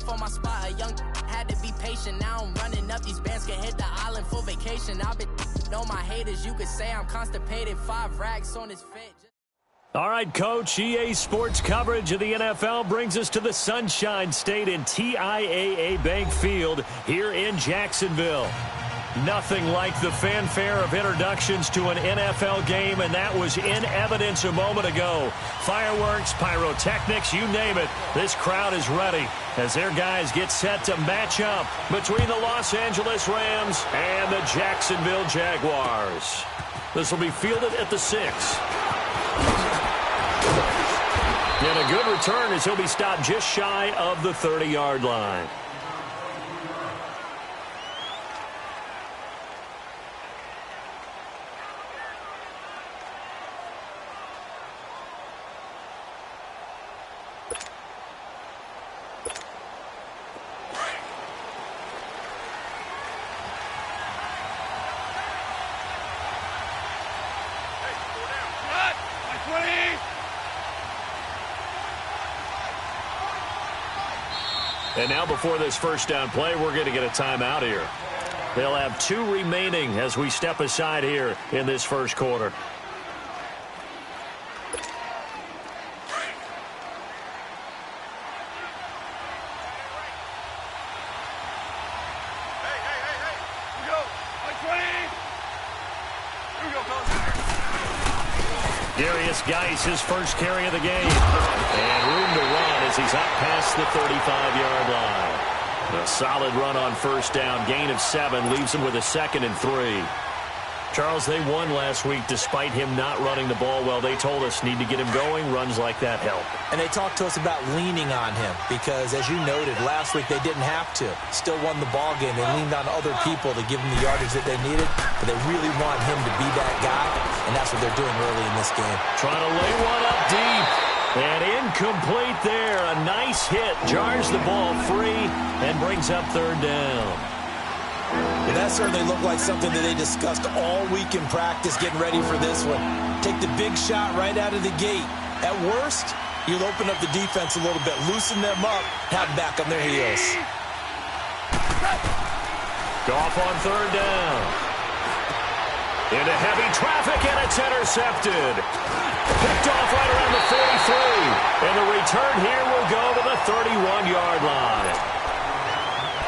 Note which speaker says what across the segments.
Speaker 1: for my spot. A young had to be patient. Now I'm running up these bands, can hit the island for vacation. I've been on my haters, you could say I'm constipated. 5 racks on his fit.
Speaker 2: All right, Coach, EA Sports coverage of the NFL brings us to the Sunshine State in TIAA Bank Field here in Jacksonville. Nothing like the fanfare of introductions to an NFL game, and that was in evidence a moment ago. Fireworks, pyrotechnics, you name it. This crowd is ready as their guys get set to match up between the Los Angeles Rams and the Jacksonville Jaguars. This will be fielded at the 6. And a good return as he'll be stopped just shy of the 30-yard line. And now before this first down play, we're going to get a timeout here. They'll have 2 remaining as we step aside here in this first quarter. Darius Geis, his first carry of the game. And room to run as he's up past the 35-yard line. A solid run on first down. Gain of 7 leaves him with a 2nd and 3. Charles, they won last week despite him not running the ball well. They told us need to get him going. Runs like that help.
Speaker 3: And they talked to us about leaning on him because, as you noted, last week they didn't have to. Still won the ball game. They leaned on other people to give them the yardage that they needed, but they really want him to be that guy, and that's what they're doing early in this game.
Speaker 2: Trying to lay one up deep. And incomplete there. A nice hit. Jars the ball free and brings up 3rd down.
Speaker 3: Well, that certainly looked like something that they discussed all week in practice getting ready for this one. Take the big shot right out of the gate. At worst, you'll open up the defense a little bit, loosen them up, have back on their heels.
Speaker 2: Goff on 3rd down. Into heavy traffic, and it's intercepted. Picked off right around the 43. And the return here will go to the 31-yard line.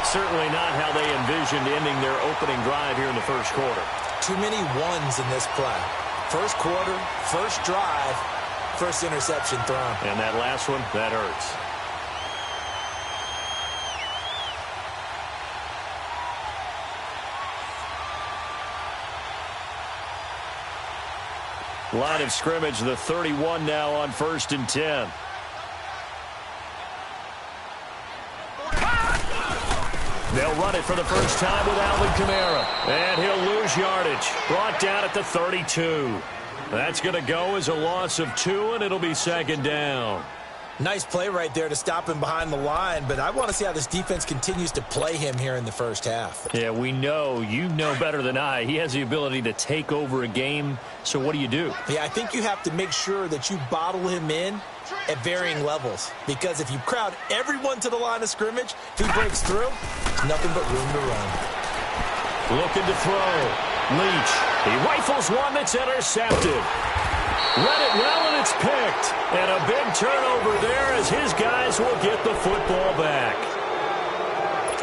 Speaker 2: Certainly not how they envisioned ending their opening drive here in the first quarter.
Speaker 3: Too many ones in this play. First quarter, first drive, first interception thrown.
Speaker 2: And that last one, that hurts. Line of scrimmage, the 31 now on 1st and 10. They'll run it for the first time with Alvin Kamara. And he'll lose yardage. Brought down at the 32. That's going to go as a loss of 2, and it'll be 2nd down.
Speaker 3: Nice play right there to stop him behind the line, but I want to see how this defense continues to play him here in the first half.
Speaker 2: Yeah, we know. You know better than I. He has the ability to take over a game, so what do you do?
Speaker 3: Yeah, I think you have to make sure that you bottle him in at varying levels, because if you crowd everyone to the line of scrimmage, if he breaks through, there's nothing but room to run.
Speaker 2: Looking to throw. Leach. He rifles one that's intercepted. Read it well, and it's picked. And a big turnover there as his guys will get the football back.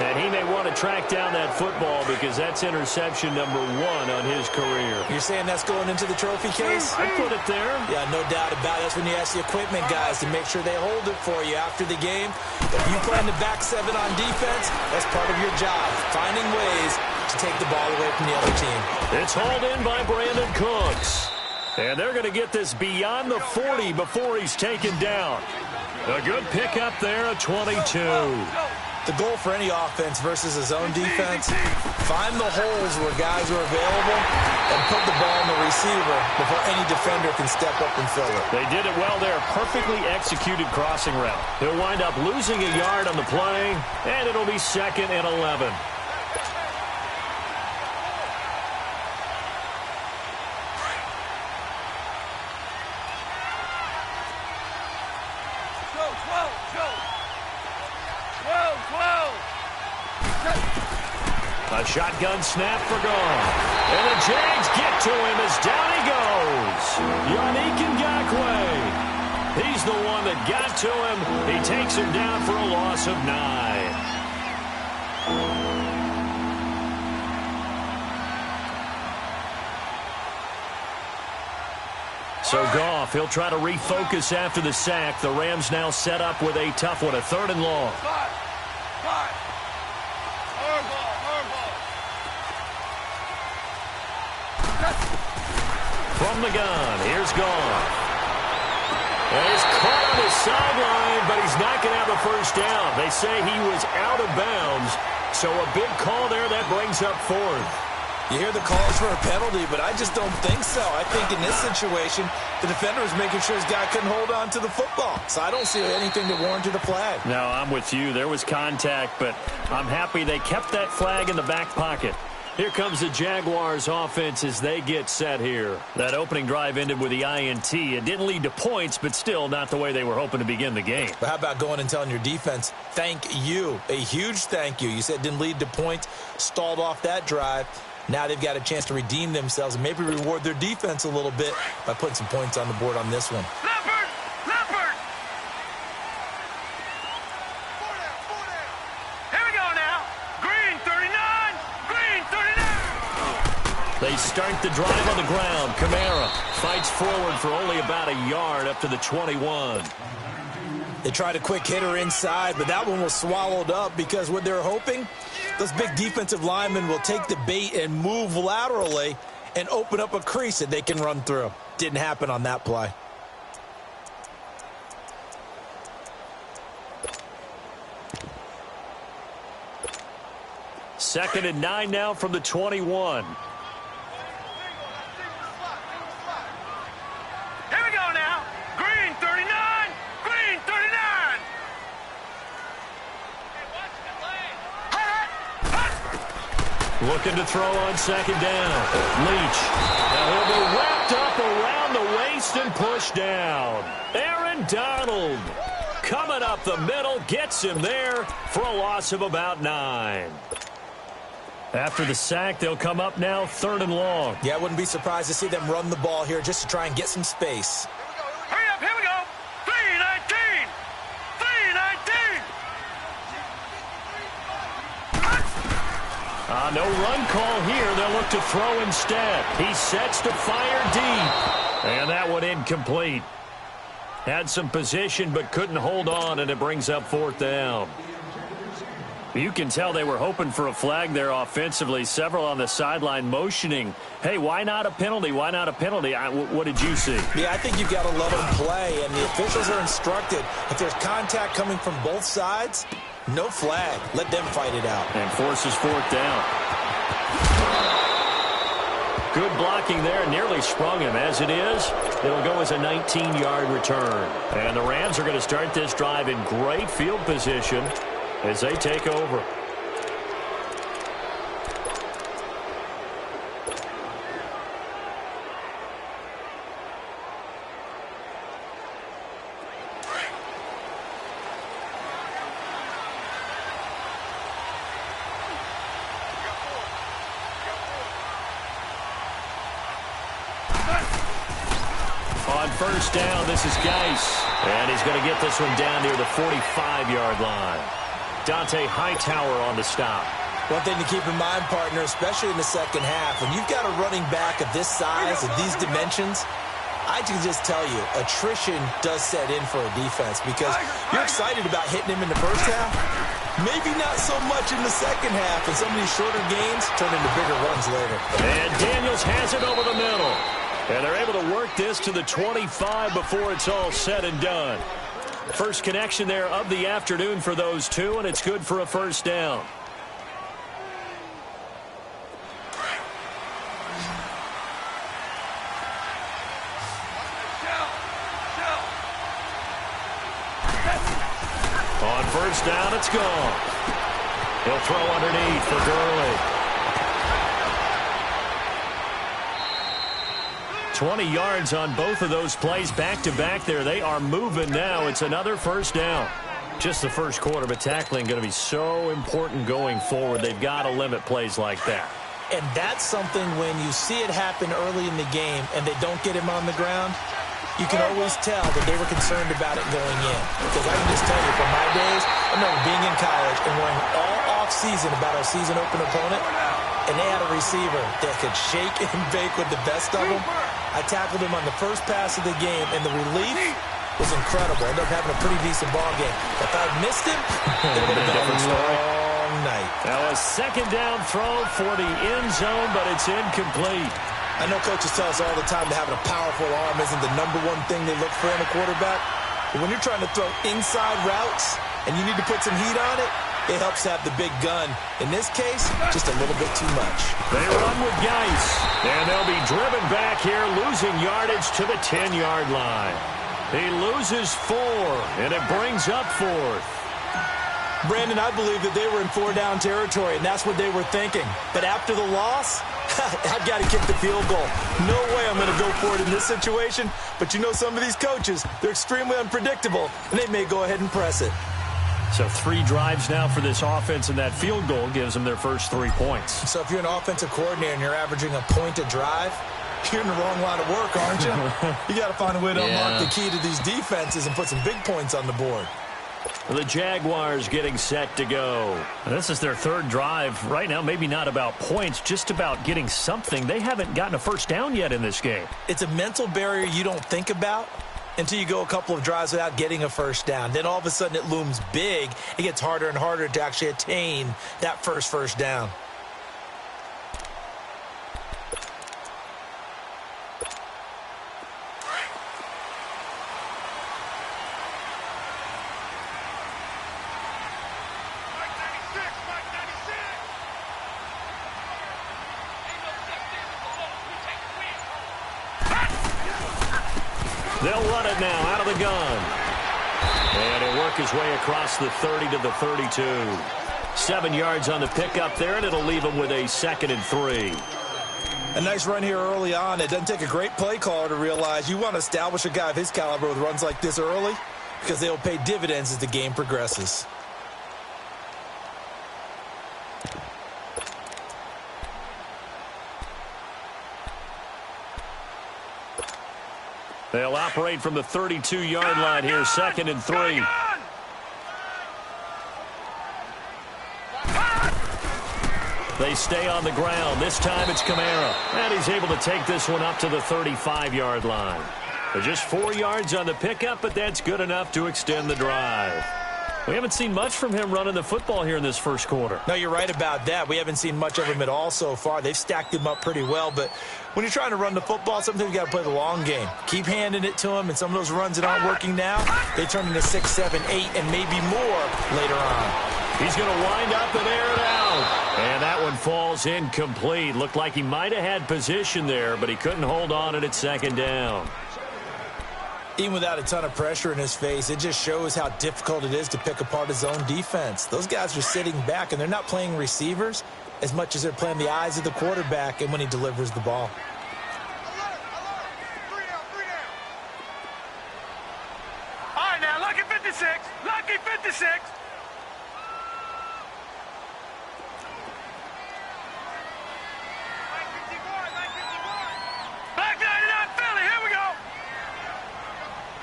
Speaker 2: And he may want to track down that football because that's interception number 1 on his career.
Speaker 3: You're saying that's going into the trophy case?
Speaker 2: I'd put it there.
Speaker 3: Yeah, no doubt about it. That's when you ask the equipment guys to make sure they hold it for you after the game. If you plan to back 7 on defense, that's part of your job, finding ways to take the ball away from the other team.
Speaker 2: It's hauled in by Brandon Cooks. And they're going to get this beyond the 40 before he's taken down. A good pickup there at 22.
Speaker 3: The goal for any offense versus a zone defense, find the holes where guys are available and put the ball in the receiver before any defender can step up and fill it.
Speaker 2: They did it well there. Perfectly executed crossing route. He'll wind up losing a yard on the play, and it'll be 2nd and 11. A shotgun snap for Goff. And the Jags get to him as down he goes. Yannick Ngakoue. He's the one that got to him. He takes him down for a loss of 9. So Goff, he'll try to refocus after the sack. The Rams now set up with a tough one, a 3rd and long. From the gun, here's Goff. And he's caught on his sideline, but he's not going to have a first down. They say he was out of bounds, so a big call there that brings up 4th.
Speaker 3: You hear the calls for a penalty, but I just don't think so. I think in this situation, the defender was making sure his guy couldn't hold on to the football. So I don't see anything that warranted a flag.
Speaker 2: No, I'm with you. There was contact, but I'm happy they kept that flag in the back pocket. Here comes the Jaguars offense as they get set here. That opening drive ended with the INT. It didn't lead to points, but still not the way they were hoping to begin the game.
Speaker 3: But how about going and telling your defense, thank you, a huge thank you. You said it didn't lead to points, stalled off that drive. Now they've got a chance to redeem themselves and maybe reward their defense a little bit by putting some points on the board on this one.
Speaker 4: Leopard! Leopard! Here we go now. Green 39! Green 39!
Speaker 2: They start the drive on the ground. Kamara fights forward for only about a yard up to the 21.
Speaker 3: They tried a quick hitter inside, but that one was swallowed up because what they're hoping, those big defensive linemen will take the bait and move laterally and open up a crease that they can run through. Didn't happen on that play.
Speaker 2: Second and 9 now from the 21.
Speaker 4: Here we go now. Green 39! Green 39!
Speaker 2: Looking to throw on second down. Leach. Now he'll be wrapped up around the waist and pushed down. Aaron Donald coming up the middle, gets him there for a loss of about 9. After the sack, they'll come up now 3rd and long.
Speaker 3: Yeah, I wouldn't be surprised to see them run the ball here just to try and get some space.
Speaker 4: Hurry up, here we go. 3-19! 3-19!
Speaker 2: No run call here. They'll look to throw instead. He sets to fire deep. And that one incomplete. Had some position but couldn't hold on, and it brings up 4th down. You can tell they were hoping for a flag there offensively. Several on the sideline motioning, hey, why not a penalty? Why not a penalty? What did you see?
Speaker 3: Yeah, I think you've got to let them play, and the officials are instructed. If there's contact coming from both sides, no flag. Let them fight it out.
Speaker 2: And forces 4th down. Good blocking there. Nearly sprung him. As it is, it'll go as a 19-yard return. And the Rams are going to start this drive in great field position as they take over. On first down, this is Geis. And he's going to get this one down near the 45-yard line. Dante Hightower on the stop.
Speaker 3: One thing to keep in mind, partner, especially in the second half, when you've got a running back of this size, of these dimensions, I can just tell you, attrition does set in for a defense because you're excited about hitting him in the first half. Maybe not so much in the second half, and some of these shorter gains turn into bigger runs later.
Speaker 2: And Daniels has it over the middle. And they're able to work this to the 25 before it's all said and done. First connection there of the afternoon for those two, and it's good for a first down. On first down, it's gone. He'll throw underneath for Gurley. 20 yards on both of those plays back-to-back there. They are moving now. It's another first down. Just the first quarter, but tackling going to be so important going forward. They've got to limit plays like that.
Speaker 3: And that's something when you see it happen early in the game and they don't get him on the ground, you can always tell that they were concerned about it going in. Because I can just tell you, from my days, I remember being in college and worrying all off-season about our season-open opponent, and they had a receiver that could shake and bake with the best of them. I tackled him on the first pass of the game, and the relief was incredible. I ended up having a pretty decent ball game. If I had missed him, it would have been a long night.
Speaker 2: Now a second down throw for the end zone, but it's incomplete.
Speaker 3: I know coaches tell us all the time that having a powerful arm isn't the number one thing they look for in a quarterback. But when you're trying to throw inside routes and you need to put some heat on it, it helps to have the big gun. In this case, just a little bit too much.
Speaker 2: They run with Geis, and they'll be driven back here, losing yardage to the 10-yard line. He loses 4, and it brings up 4th.
Speaker 3: Brandon, I believe that they were in 4-down territory, and that's what they were thinking. But after the loss, I've got to kick the field goal. No way I'm going to go for it in this situation. But you know some of these coaches, they're extremely unpredictable, and they may go ahead and press it.
Speaker 2: So 3 drives now for this offense, and that field goal gives them their first 3 points.
Speaker 3: So if you're an offensive coordinator and you're averaging a point a drive, you're in the wrong line of work, aren't you? You got to find a way to unlock the key to these defenses and put some big points on the board.
Speaker 2: The Jaguars getting set to go. This is their 3rd drive. Right now, maybe not about points, just about getting something. They haven't gotten a first down yet in this game.
Speaker 3: It's a mental barrier you don't think about until you go a couple of drives without getting a first down. Then all of a sudden it looms big. It gets harder and harder to actually attain that first down.
Speaker 2: They'll run it now out of the gun. And he'll work his way across the 30 to the 32. 7 yards on the pickup there, and it'll leave him with a 2nd and 3.
Speaker 3: A nice run here early on. It doesn't take a great play caller to realize you want to establish a guy of his caliber with runs like this early because they'll pay dividends as the game progresses.
Speaker 2: They'll operate from the 32-yard line here, 2nd and 3. They stay on the ground. This time it's Kamara. And he's able to take this one up to the 35-yard line. They're just 4 yards on the pickup, but that's good enough to extend the drive. We haven't seen much from him running the football here in this first quarter.
Speaker 3: No, you're right about that. We haven't seen much of him at all so far. They've stacked him up pretty well, but when you're trying to run the football, sometimes you got to play the long game. Keep handing it to him, and some of those runs that aren't working now, they turn into 6, 7, 8, and maybe more later on.
Speaker 2: He's going to wind up and air it out. And that one falls incomplete. Looked like he might have had position there, but he couldn't hold on at 2nd down.
Speaker 3: Even without a ton of pressure in his face, it just shows how difficult it is to pick apart his own defense. Those guys are sitting back, and they're not playing receivers as much as they're playing the eyes of the quarterback and when he delivers the ball.
Speaker 4: All right, now, lucky 56. Lucky 56. Black 99 Philly, here we go.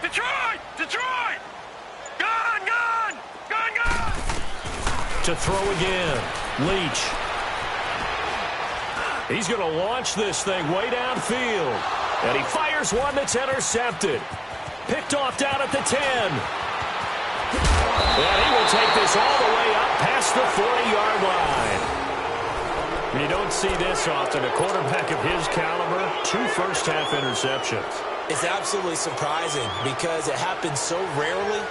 Speaker 4: Detroit! Detroit! Gun! Gun! Gun! Gun!
Speaker 2: To throw again. Leach. He's going to launch this thing way downfield. And he fires one that's intercepted. Picked off down at the 10. And he will take this all the way up past the 40-yard line. You don't see this often. A quarterback of his caliber, 2 first-half interceptions.
Speaker 3: It's absolutely surprising because it happens so rarely.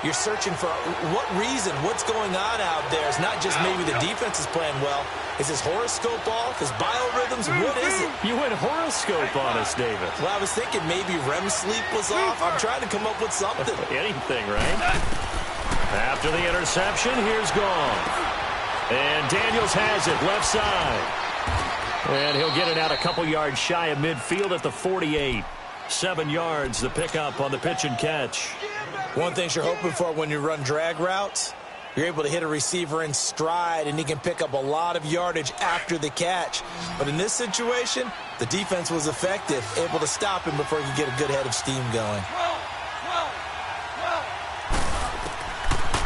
Speaker 3: You're searching for what reason, what's going on out there. It's not just maybe the defense is playing well. Is his horoscope off? His biorhythms? What is it?
Speaker 2: You went horoscope on us, David.
Speaker 3: Well, I was thinking maybe REM sleep was off. I'm trying to come up with something.
Speaker 2: Anything, right? After the interception, here's gone. And Daniels has it, left side. And he'll get it out a couple yards shy of midfield at the 48. 7 yards, the pickup on the pitch and catch.
Speaker 3: One thing you're hoping for when you run drag routes, you're able to hit a receiver in stride, and he can pick up a lot of yardage after the catch. But in this situation, the defense was effective, able to stop him before he could get a good head of steam going.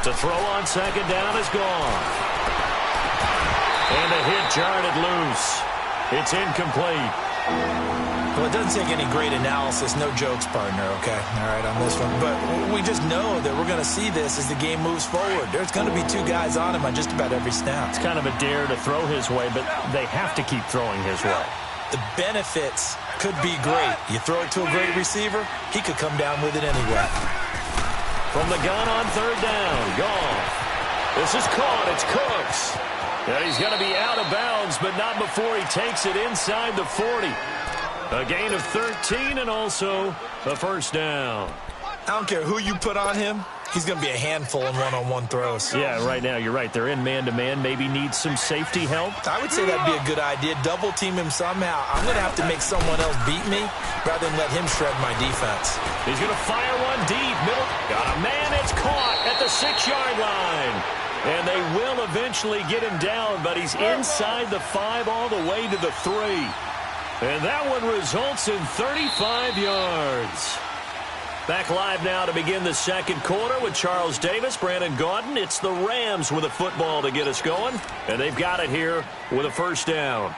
Speaker 2: To throw on second down is gone. And the hit jarred loose. It's incomplete.
Speaker 3: Well, it doesn't take any great analysis. No jokes, partner, okay? All right, on this one. But we just know that we're going to see this as the game moves forward. There's going to be two guys on him on just about every snap.
Speaker 2: It's kind of a dare to throw his way, but they have to keep throwing his way.
Speaker 3: The benefits could be great. You throw it to a great receiver, he could come down with it anyway.
Speaker 2: From the gun on third down, gone. This is caught. It's Cooks. And he's going to be out of bounds, but not before he takes it inside the 40. A gain of 13 and also a first down.
Speaker 3: I don't care who you put on him. He's going to be a handful in one-on-one throws.
Speaker 2: Yeah, right now, you're right. They're in man-to-man. Maybe need some safety help.
Speaker 3: I would say that'd be a good idea. Double team him somehow. I'm going to have to make someone else beat me rather than let him shred my defense.
Speaker 2: He's going to fire one deep. Middle. Got a man. It's caught at the 6-yard line. And they will eventually get him down, but he's inside the 5 all the way to the 3. And that one results in 35 yards. Back live now to begin the second quarter with Charles Davis, Brandon Gaudin. It's the Rams with a football to get us going, and they've got it here with a first down.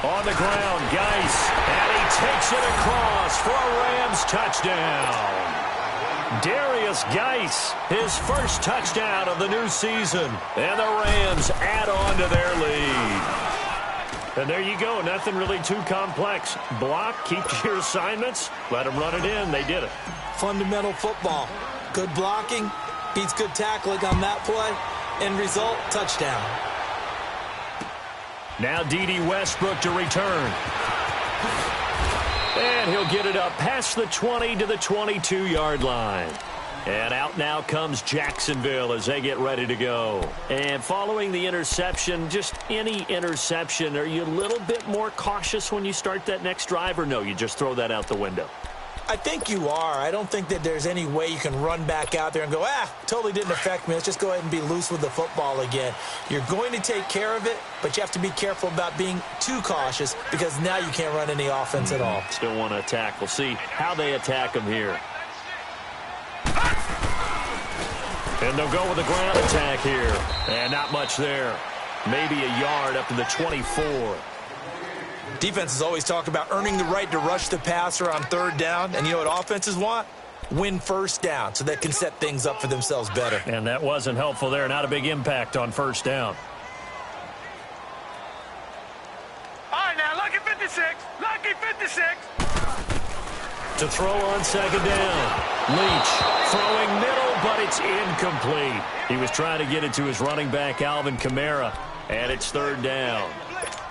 Speaker 2: On the ground, Geis, and he takes it across for a Rams touchdown. Darius Geis, his first touchdown of the new season, and the Rams add on to their lead. And there you go, nothing really too complex. Block, keep to your assignments, let them run it in. They did it.
Speaker 3: Fundamental football. Good blocking, beats good tackling on that play. End result, touchdown.
Speaker 2: Now D.D. Westbrook to return. And he'll get it up past the 20 to the 22-yard line. And out now comes Jacksonville as they get ready to go. And following the interception, just any interception, are you a little bit more cautious when you start that next drive, or no, you just throw that out the window?
Speaker 3: I think you are. I don't think that there's any way you can run back out there and go, totally didn't affect me. Let's just go ahead and be loose with the football again. You're going to take care of it, but you have to be careful about being too cautious because now you can't run any offense at all.
Speaker 2: Still want to attack. We'll see how they attack them here. And they'll go with a ground attack here. And not much there. Maybe a yard up to the 24.
Speaker 3: Defenses always talk about earning the right to rush the passer on third down. And you know what offenses want? Win first down so they can set things up for themselves better.
Speaker 2: And that wasn't helpful there. Not a big impact on first down.
Speaker 4: All right, now, lucky 56. Lucky 56.
Speaker 2: To throw on second down. Leach throwing middle, but it's incomplete. He was trying to get it to his running back, Alvin Kamara. And it's third down.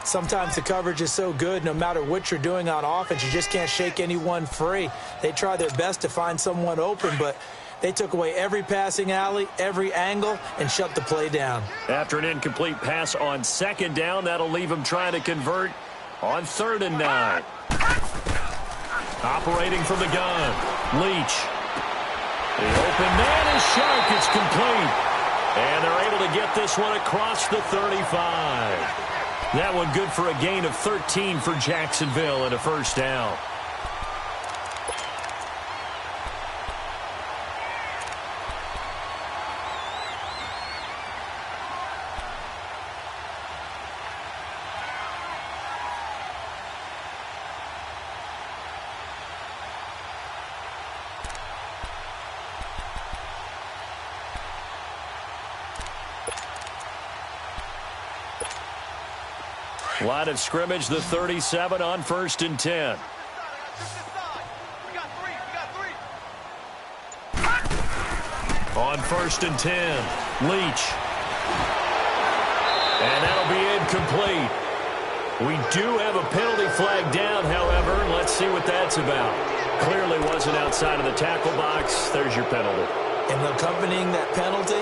Speaker 3: Sometimes the coverage is so good, no matter what you're doing on offense, you just can't shake anyone free. They try their best to find someone open, but they took away every passing alley, every angle, and shut the play down.
Speaker 2: After an incomplete pass on second down, that'll leave him trying to convert on 3rd and 9. Operating from the gun, Leach. The open man is sharp. It's complete. And they're able to get this one across the 35. That one good for a gain of 13 for Jacksonville and a first down. Line of scrimmage, the 37 on 1st and 10. On 1st and 10, Leach. And that'll be incomplete. We do have a penalty flag down, however. Let's see what that's about. Clearly wasn't outside of the tackle box. There's your penalty.
Speaker 3: And accompanying that penalty,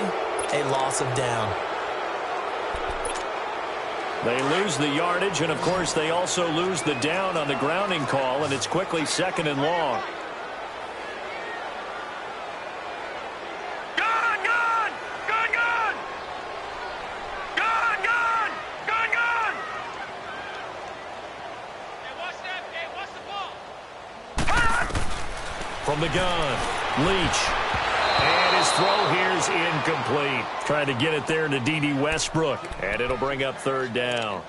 Speaker 3: a loss of down.
Speaker 2: They lose the yardage, and, of course, they also lose the down on the grounding call, and it's quickly 2nd and long. From the gun, Leach. And his throw here's incomplete. Trying to get it there to D.D. Westbrook. And it'll bring up 3rd down.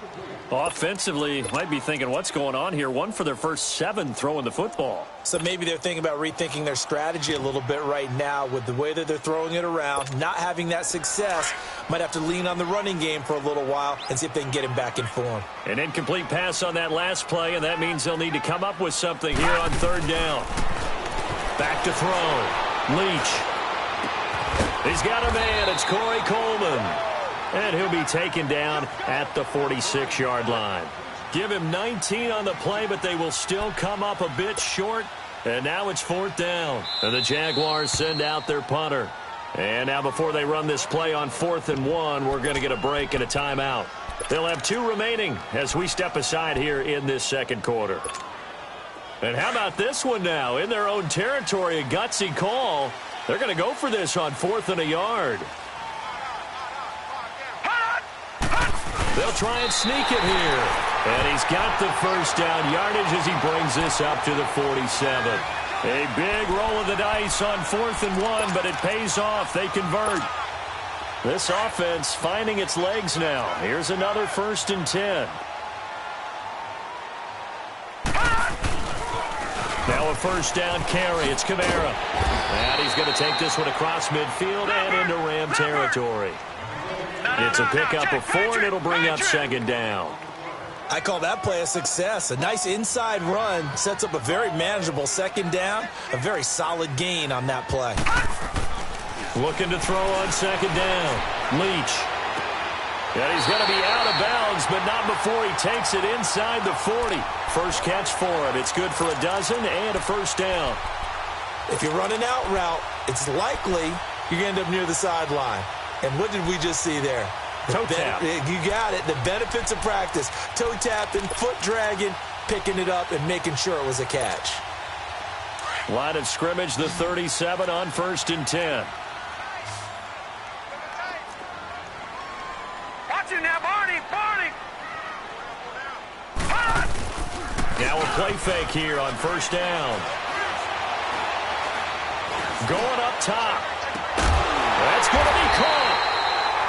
Speaker 2: Offensively, might be thinking, what's going on here? 1 for their first 7 throwing the football.
Speaker 3: So maybe they're thinking about rethinking their strategy a little bit right now with the way that they're throwing it around. Not having that success. Might have to lean on the running game for a little while and see if they can get him back in form.
Speaker 2: An incomplete pass on that last play, and that means they'll need to come up with something here on 3rd down. Back to throw. Leach. He's got a man. It's Corey Coleman. And he'll be taken down at the 46-yard line. Give him 19 on the play, but they will still come up a bit short. And now it's 4th down. And the Jaguars send out their punter. And now before they run this play on 4th and 1, we're going to get a break and a timeout. They'll have 2 remaining as we step aside here in this 2nd quarter. And how about this one now? In their own territory, a gutsy call. They're going to go for this on 4th and a yard. They'll try and sneak it here. And he's got the first down yardage as he brings this up to the 47. A big roll of the dice on 4th and 1, but it pays off. They convert. This offense finding its legs now. Here's another 1st and 10. Now a first down carry. It's Kamara. And he's going to take this one across midfield and into Ram territory. It's a pickup of 4, and it'll bring up 2nd down.
Speaker 3: I call that play a success. A nice inside run sets up a very manageable 2nd down. A very solid gain on that play.
Speaker 2: Looking to throw on 2nd down. Leach. And he's going to be out of bounds, but not before he takes it inside the 40. First catch for him. It's good for a dozen and a first down.
Speaker 3: If you're running out route, it's likely you're going to end up near the sideline. And what did we just see there?
Speaker 2: Toe tap.
Speaker 3: You got it. The benefits of practice. Toe tapping, foot dragging, picking it up, and making sure it was a catch.
Speaker 2: Line of scrimmage, the 37 on 1st and 10. Now a play fake here on 1st down. Going up top. That's going to be caught.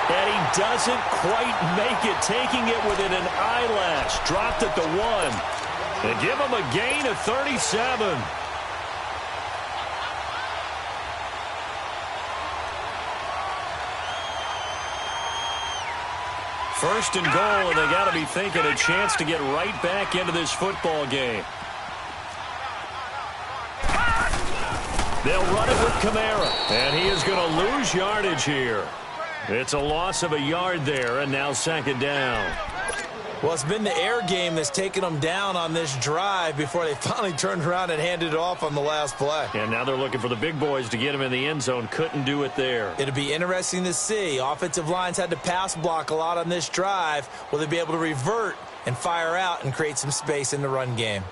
Speaker 2: And he doesn't quite make it, taking it within an eyelash. Dropped at the 1. They give him a gain of 37. First and goal, and they got to be thinking a chance to get right back into this football game. They'll run it with Kamara, and he is going to lose yardage here. It's a loss of a yard there, and now 2nd down.
Speaker 3: Well, it's been the air game that's taken them down on this drive before they finally turned around and handed it off on the last play.
Speaker 2: And now they're looking for the big boys to get him in the end zone. Couldn't do it there.
Speaker 3: It'll be interesting to see. Offensive lines had to pass block a lot on this drive. Will they be able to revert and fire out and create some space in the run game?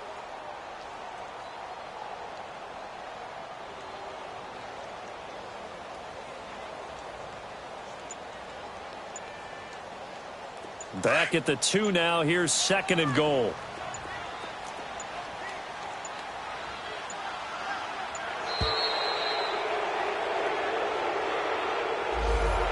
Speaker 2: Back at the 2 now. Here's 2nd and goal.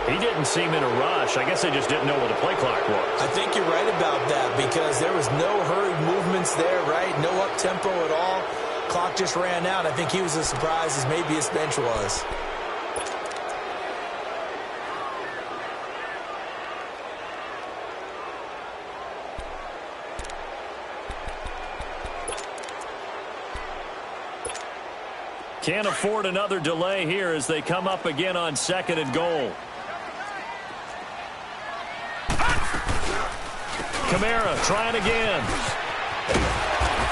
Speaker 2: He didn't seem in a rush. I guess they just didn't know what the play clock was.
Speaker 3: I think you're right about that because there was no hurried movements there, right? No up-tempo at all. Clock just ran out. I think he was as surprised as maybe his bench was.
Speaker 2: Can't afford another delay here as they come up again on 2nd and goal. Kamara trying again.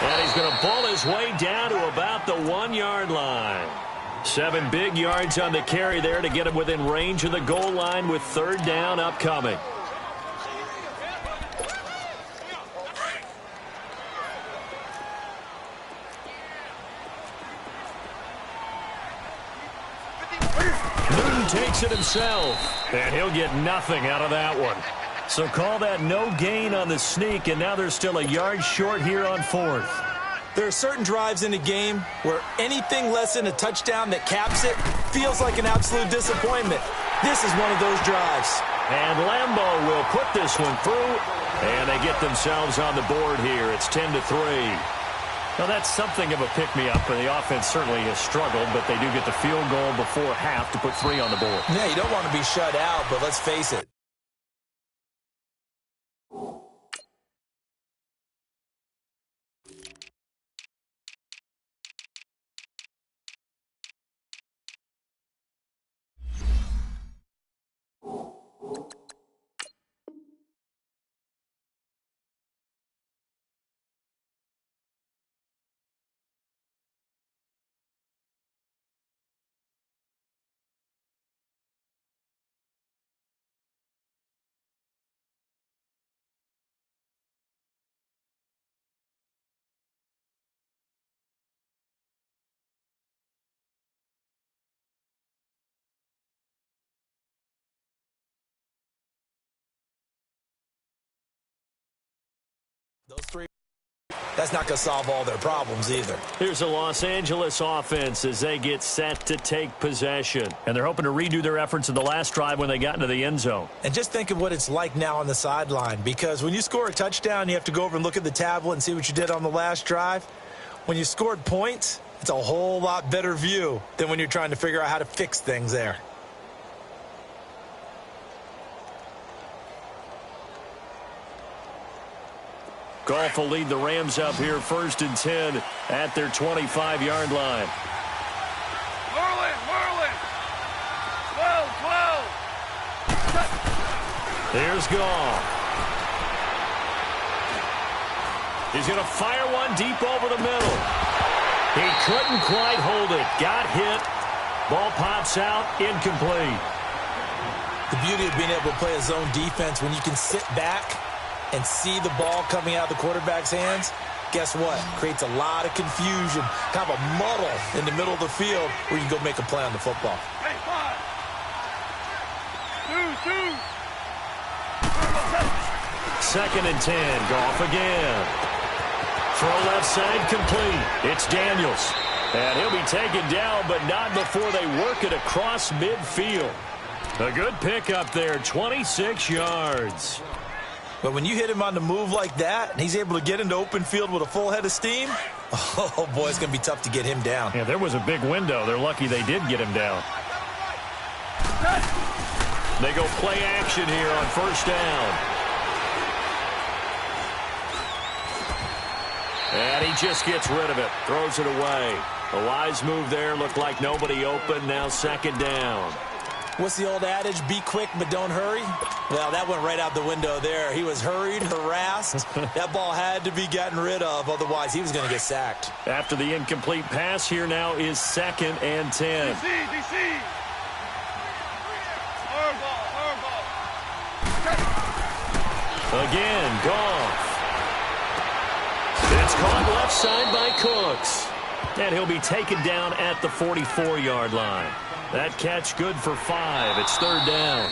Speaker 2: And he's going to pull his way down to about the 1-yard line. 7 big yards on the carry there to get him within range of the goal line with 3rd down upcoming. Newton takes it himself, and he'll get nothing out of that one. So call that no gain on the sneak, and now they're still a yard short here on 4th.
Speaker 3: There are certain drives in a game where anything less than a touchdown that caps it feels like an absolute disappointment. This is one of those drives.
Speaker 2: And Lambo will put this one through, and they get themselves on the board here. It's 10-3. Now, that's something of a pick-me-up, and the offense certainly has struggled, but they do get the field goal before half to put 3 on the board.
Speaker 3: Yeah, you don't want to be shut out, but let's face it. Those 3, that's not going to solve all their problems either.
Speaker 2: Here's the Los Angeles offense as they get set to take possession. And they're hoping to redo their efforts in the last drive when they got into the end zone.
Speaker 3: And just think of what it's like now on the sideline, because when you score a touchdown, you have to go over and look at the tablet and see what you did on the last drive. When you scored points, it's a whole lot better view than when you're trying to figure out how to fix things there.
Speaker 2: Goff will lead the Rams up here 1st and 10 at their 25-yard line.
Speaker 4: Merlin. 12.
Speaker 2: Here's Goff. He's going to fire one deep over the middle. He couldn't quite hold it. Got hit. Ball pops out. Incomplete.
Speaker 3: The beauty of being able to play a zone defense when you can sit back and see the ball coming out of the quarterback's hands, guess what? Creates a lot of confusion, kind of a muddle in the middle of the field where you can go make a play on the football.
Speaker 4: Hey, 5.
Speaker 2: 2nd and 10. Goff again. Throw left side complete. It's Daniels. And he'll be taken down, but not before they work it across midfield. A good pickup there, 26 yards.
Speaker 3: But when you hit him on the move like that, and he's able to get into open field with a full head of steam, oh, boy, it's going to be tough to get him down.
Speaker 2: Yeah, there was a big window. They're lucky they did get him down. They go play action here on 1st down. And he just gets rid of it, throws it away. A wise move there, looked like nobody open, now 2nd down.
Speaker 3: What's the old adage, be quick but don't hurry? Well, that went right out the window there. He was hurried, harassed. That ball had to be gotten rid of, otherwise he was going to get sacked.
Speaker 2: After the incomplete pass, here now is 2nd and 10.
Speaker 4: DC.
Speaker 2: Again, Goff. It's caught left side by Cooks. And he'll be taken down at the 44-yard line. That catch good for 5. It's 3rd down.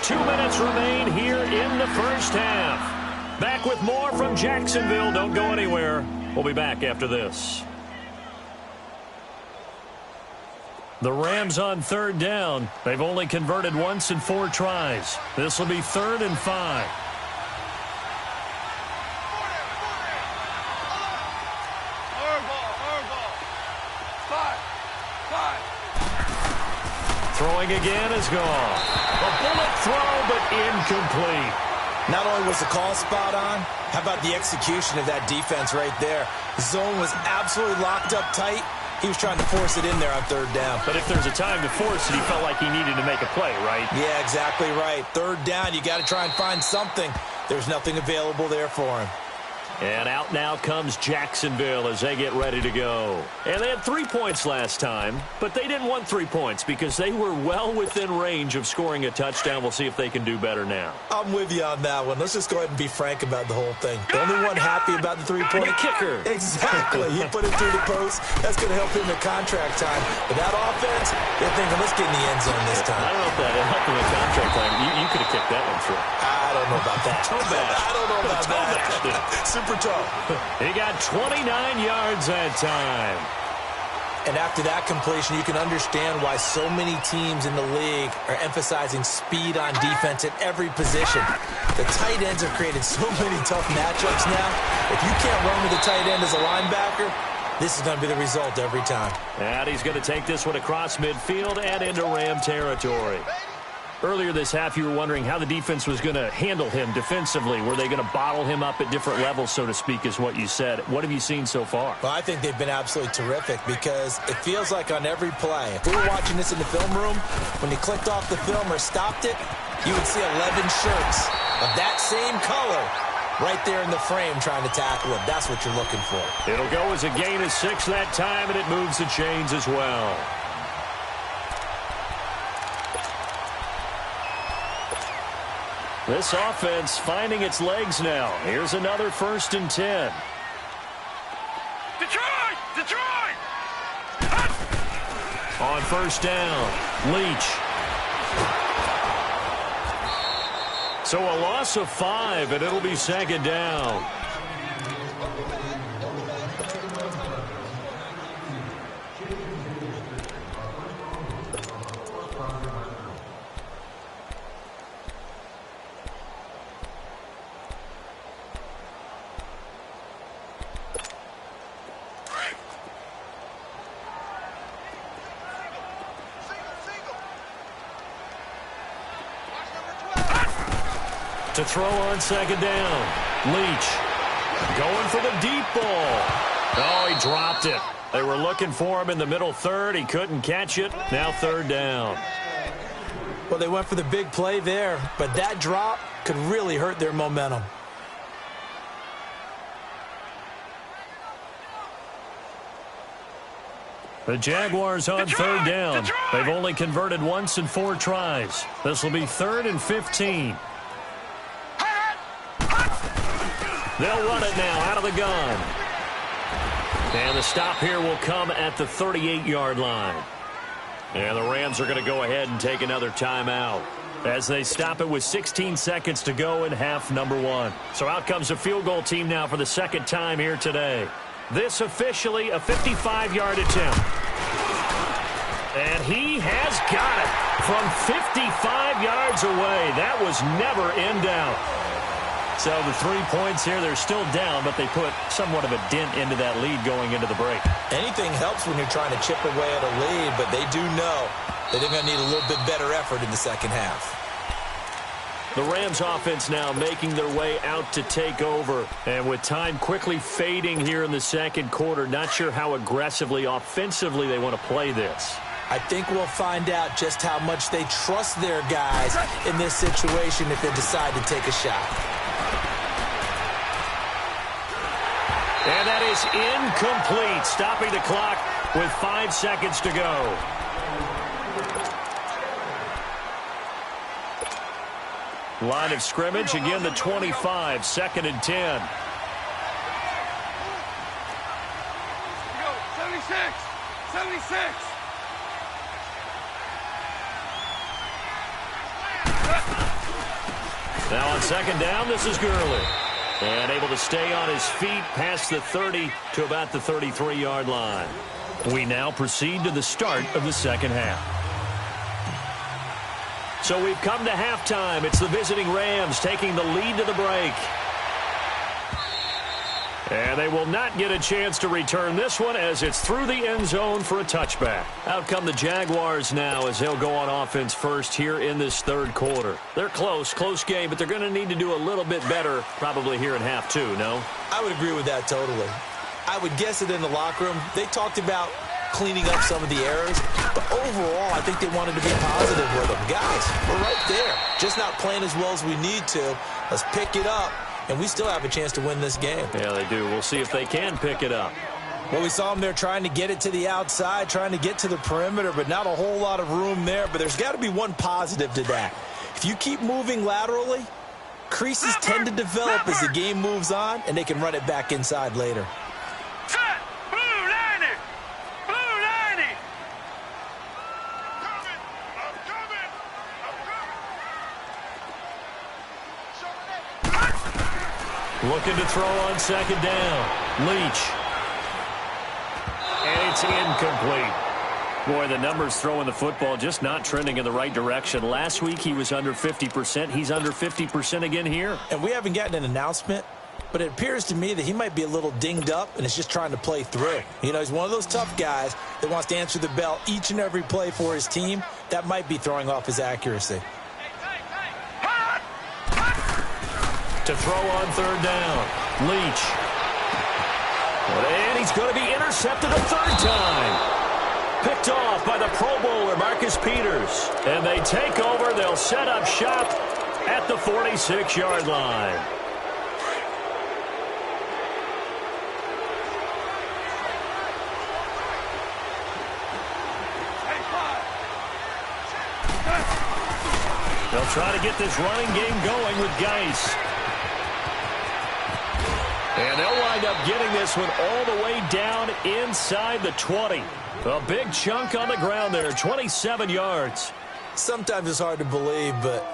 Speaker 2: Two minutes remain here in the first half. Back with more from Jacksonville. Don't go anywhere. We'll be back after this. The Rams on 3rd down. They've only converted once in 4 tries. This will be 3rd and 5. Throwing again is Goff. A bullet throw, but incomplete.
Speaker 3: Not only was the call spot on, how about the execution of that defense right there? Zone was absolutely locked up tight. He was trying to force it in there on third down.
Speaker 2: But if there's a time to force it, he felt like he needed to make a play, right?
Speaker 3: Yeah, exactly right. Third down, you got to try and find something. There's nothing available there for him.
Speaker 2: And out now comes Jacksonville as they get ready to go. And they had 3 points last time, but they didn't want 3 points because they were well within range of scoring a touchdown. We'll see if they can do better now.
Speaker 3: I'm with you on that one. Let's just go ahead and be frank about the whole thing. The only one happy about the three-point
Speaker 2: kicker.
Speaker 3: Exactly. He put it through the post. That's going to help him in contract time. But that offense, they're thinking, let's get in the end zone this time.
Speaker 2: I don't know if that helped him in contract time. You could have kicked that one through.
Speaker 3: I don't know about that.
Speaker 2: Toe bash.
Speaker 3: I don't know about that. Super toe.
Speaker 2: He got 29 yards that time.
Speaker 3: And after that completion, you can understand why so many teams in the league are emphasizing speed on defense at every position. The tight ends have created so many tough matchups now. If you can't run with the tight end as a linebacker, this is going to be the result every time.
Speaker 2: And he's going to take this one across midfield and into Ram territory. Earlier this half, you were wondering how the defense was going to handle him defensively. Were they going to bottle him up at different levels, so to speak, is what you said. What have you seen so far?
Speaker 3: Well, I think they've been absolutely terrific because it feels like on every play, if we were watching this in the film room, when you clicked off the film or stopped it, you would see 11 shirts of that same color right there in the frame trying to tackle him. That's what you're looking for.
Speaker 2: It'll go as a gain of 6 that time, and it moves the chains as well. This offense finding its legs now. Here's another 1st and 10.
Speaker 4: Detroit! Detroit!
Speaker 2: On 1st down, Leach. So a loss of 5, and it'll be 2nd down. To throw on 2nd down. Leach going for the deep ball. Oh, he dropped it. They were looking for him in the middle third. He couldn't catch it. Now 3rd down.
Speaker 3: Well, they went for the big play there, but that drop could really hurt their momentum.
Speaker 2: The Jaguars on 3rd down. They've only converted once in 4 tries. This will be 3rd and 15. They'll run it now out of the gun. And the stop here will come at the 38-yard line. And the Rams are going to go ahead and take another timeout as they stop it with 16 seconds to go in half number 1. So out comes the field goal team now for the 2nd time here today. This officially a 55-yard attempt. And he has got it from 55 yards away. That was never in doubt. So the 3 points here, they're still down, but they put somewhat of a dent into that lead going into the break.
Speaker 3: Anything helps when you're trying to chip away at a lead, but they do know that they're going to need a little bit better effort in the 2nd half.
Speaker 2: The Rams offense now making their way out to take over. And with time quickly fading here in the 2nd quarter, not sure how aggressively, offensively they want to play this.
Speaker 3: I think we'll find out just how much they trust their guys in this situation if they decide to take a shot.
Speaker 2: And that is incomplete, stopping the clock with 5 seconds to go. Line of scrimmage, again the 25, 2nd and 10.
Speaker 4: 76! 76!
Speaker 2: Now on 2nd down, this is Gurley. And able to stay on his feet past the 30 to about the 33-yard line. We now proceed to the start of the 2nd half. So we've come to halftime. It's the visiting Rams taking the lead to the break. And they will not get a chance to return this one as it's through the end zone for a touchback. Out come the Jaguars now as they'll go on offense first here in this 3rd quarter. They're close game, but they're going to need to do a little bit better probably here in half 2, no?
Speaker 3: I would agree with that totally. I would guess it in the locker room. They talked about cleaning up some of the errors. But overall, I think they wanted to be positive with them. Guys, we're right there. Just not playing as well as we need to. Let's pick it up, and we still have a chance to win this game.
Speaker 2: Yeah, they do. We'll see if they can pick it up.
Speaker 3: Well, we saw them there trying to get it to the outside, trying to get to the perimeter, but not a whole lot of room there. But there's got to be one positive to that. If you keep moving laterally, creases tend to develop as the game moves on, and they can run it back inside later.
Speaker 4: Set! Blue 90! Blue 90! I'm coming!
Speaker 2: Looking to throw on second down. Leach. And it's incomplete. Boy, the numbers throwing the football just not trending in the right direction. Last week he was under 50%. He's under 50% again here.
Speaker 3: And we haven't gotten an announcement, but it appears to me that he might be a little dinged up and is just trying to play through. You know, he's one of those tough guys that wants to answer the bell each and every play for his team. That might be throwing off his accuracy.
Speaker 2: To throw on third down. Leach. And he's going to be intercepted a third time. Picked off by the Pro Bowler, Marcus Peters. And they take over. They'll set up shop at the 46-yard line. They'll try to get this running game going with Geis. And they'll wind up getting this one all the way down inside the 20. A big chunk on the ground there, 27 yards.
Speaker 3: Sometimes it's hard to believe, but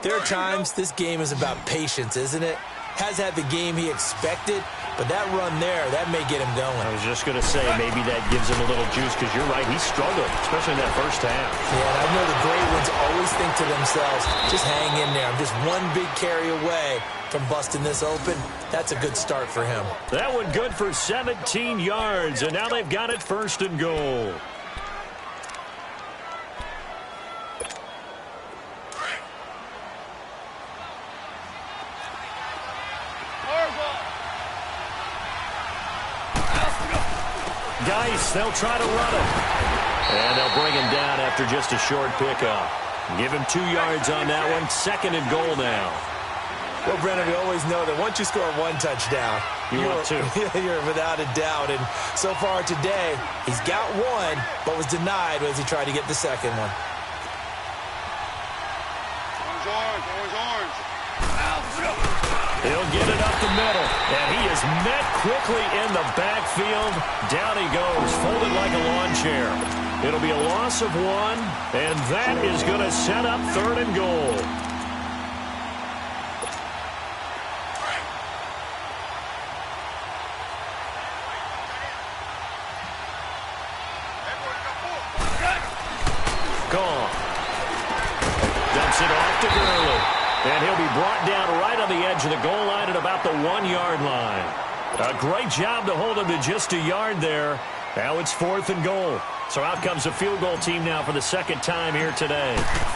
Speaker 3: there are times this game is about patience, isn't it? Has had the game he expected, but that run there, that may get him going.
Speaker 2: I was just going to say, maybe that gives him a little juice, because you're right, he struggled, especially in that first half.
Speaker 3: Yeah, and I know the great ones always think to themselves, just hang in there. I'm just one big carry away from busting this open. That's a good start for him.
Speaker 2: That one good for 17 yards, and now they've got it first and goal. Geis, they'll try to run him. And they'll bring him down after just a short pickup. Give him 2 yards on that one. Second and goal now.
Speaker 3: Well, Brennan, we always know that once you score one touchdown,
Speaker 2: want two.
Speaker 3: You're without a doubt. And so far today, he's got one, but was denied as he tried to get the second one.
Speaker 4: Orange.
Speaker 2: He'll get it up the middle, and he is met quickly in the backfield. Down he goes, folded like a lawn chair. It'll be a loss of one, and that is going to set up third and goal. Gone. Dumps it off to Gurley. And he'll be brought down right on the edge of the goal line at about the 1-yard line. A great job to hold him to just a yard there. Now it's fourth and goal. So out comes a field goal team now for the second time here today.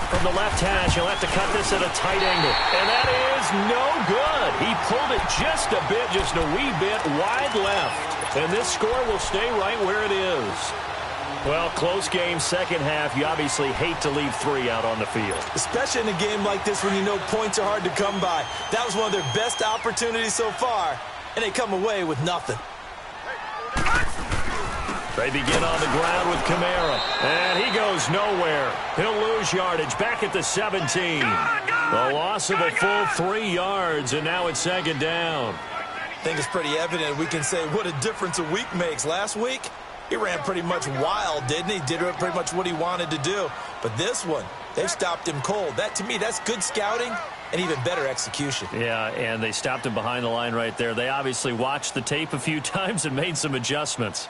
Speaker 2: From the left hash, he'll have to cut this at a tight angle. And that is no good. He pulled it just a bit, just a wee bit wide left. And this score will stay right where it is. Well, close game, second half. You obviously hate to leave 3 out on the field. Especially in a game like this when you know points are hard to come by. That was one of their best opportunities so far, and they come away with nothing. They begin on the ground with Kamara, and he goes nowhere. He'll lose yardage back at the 17. A loss of a full 3 yards, and now it's second down. I think it's pretty evident. We can say what a difference a week makes. Last week, he ran pretty much wild, didn't he? Did pretty much what he wanted to do. But this one, they've stopped him cold. That, to me, that's good scouting and even better execution. Yeah, and they stopped him behind the line right there. They obviously watched the tape a few times and made some adjustments.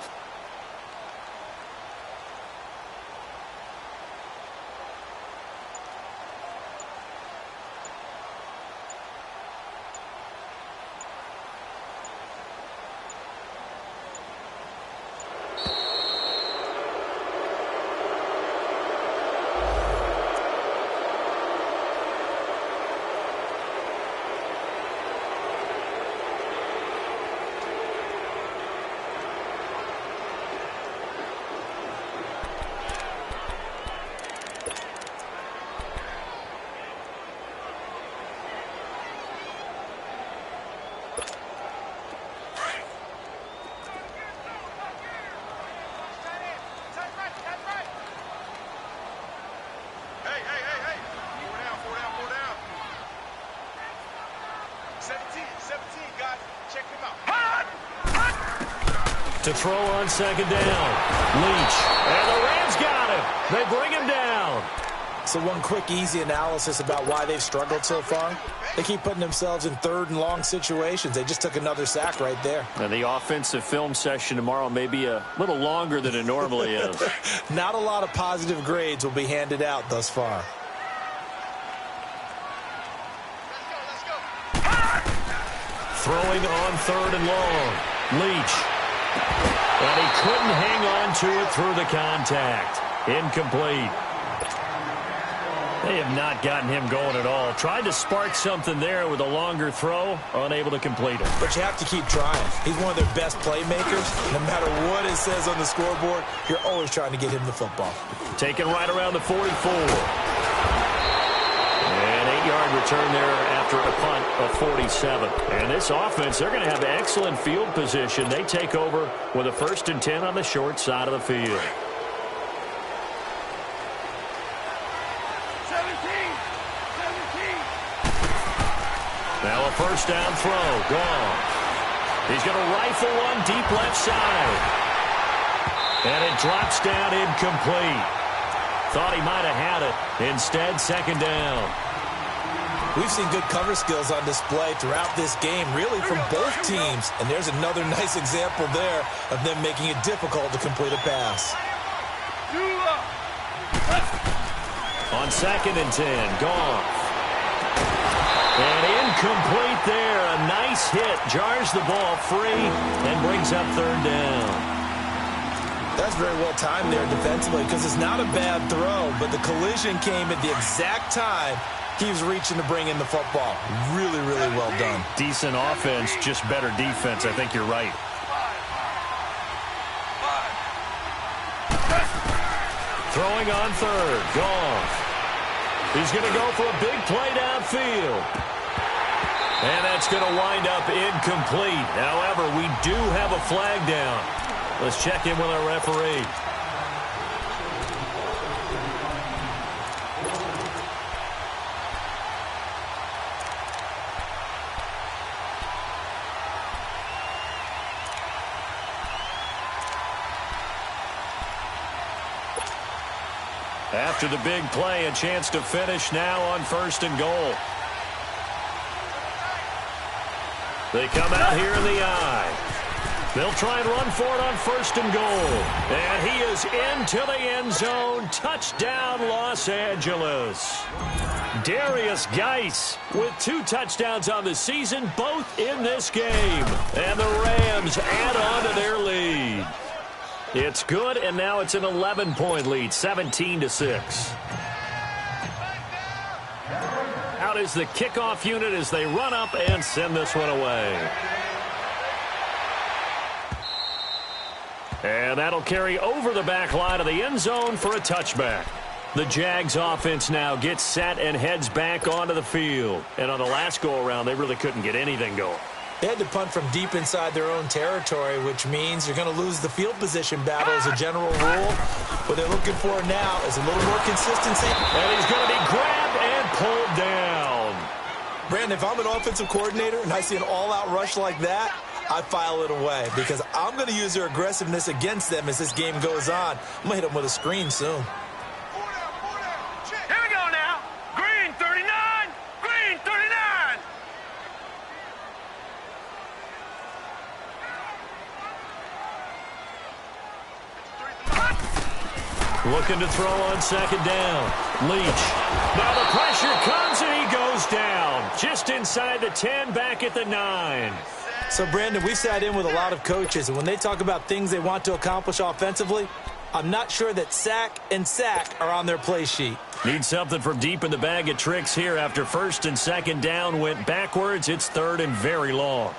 Speaker 4: guys. Check him out.
Speaker 2: To throw on second down. Leach. And the Rams got him. They bring him down.
Speaker 3: So one quick, easy analysis about why they've struggled so far. They keep putting themselves in third and long situations. They just took another sack right there.
Speaker 2: And the offensive film session tomorrow may be a little longer than it normally is.
Speaker 3: Not a lot of positive grades will be handed out thus far.
Speaker 2: Throwing on third and long. Leach. And he couldn't hang on to it through the contact. Incomplete. They have not gotten him going at all. Tried to spark something there with a longer throw, unable to complete it.
Speaker 3: But you have to keep trying. He's one of their best playmakers. No matter what it says on the scoreboard, you're always trying to get him the football.
Speaker 2: Taken right around the 44. And 8-yard return there after a punt of 47. And this offense, they're going to have excellent field position. They take over with a 1st and 10 on the short side of the field.
Speaker 4: 17.
Speaker 2: Now a first down throw. Gone. He's going to rifle one deep left side. And it drops down incomplete. Thought he might have had it. Instead, second down.
Speaker 3: We've seen good cover skills on display throughout this game, really from both teams. And there's another nice example there of them making it difficult to complete a pass.
Speaker 2: On 2nd and 10, Goff. And incomplete there. A nice hit. Jars the ball free and brings up third down.
Speaker 3: That's very well timed there defensively because it's not a bad throw, but the collision came at the exact time he was reaching to bring in the football. Really, really well done.
Speaker 2: Decent offense, just better defense. I think you're right. Throwing on third. Goff. He's going to go for a big play downfield. And that's going to wind up incomplete. However, we do have a flag down. Let's check in with our referee. After the big play, a chance to finish now on 1st and goal. They come out here in the eye. They'll try and run for it on 1st and goal. And he is into the end zone. Touchdown, Los Angeles. Darius Geis with 2 touchdowns on the season, both in this game. And the Rams add on to their lead. It's good, and now it's an 11-point lead, 17-6. Out is the kickoff unit as they run up and send this one away. And that'll carry over the back line of the end zone for a touchback. The Jags offense now gets set and heads back onto the field. And on the last go-around, they really couldn't get anything going.
Speaker 3: They had to punt from deep inside their own territory, which means you're going to lose the field position battle as a general rule. What they're looking for now is a little more consistency.
Speaker 2: And he's going to be grabbed and pulled down.
Speaker 3: Brandon, if I'm an offensive coordinator and I see an all-out rush like that, I file it away because I'm going to use their aggressiveness against them as this game goes on. I'm going to hit them with a screen soon.
Speaker 4: Here we go now. Green 39. Green 39.
Speaker 2: Looking to throw on second down. Leach. Now the pressure comes and he goes down. Just inside the 10, back at the 9.
Speaker 3: So, Brandon, we sat in with a lot of coaches, and when they talk about things they want to accomplish offensively, I'm not sure that sack and sack are on their play sheet.
Speaker 2: Need something from deep in the bag of tricks here after 1st and 2nd down went backwards. It's 3rd and very long.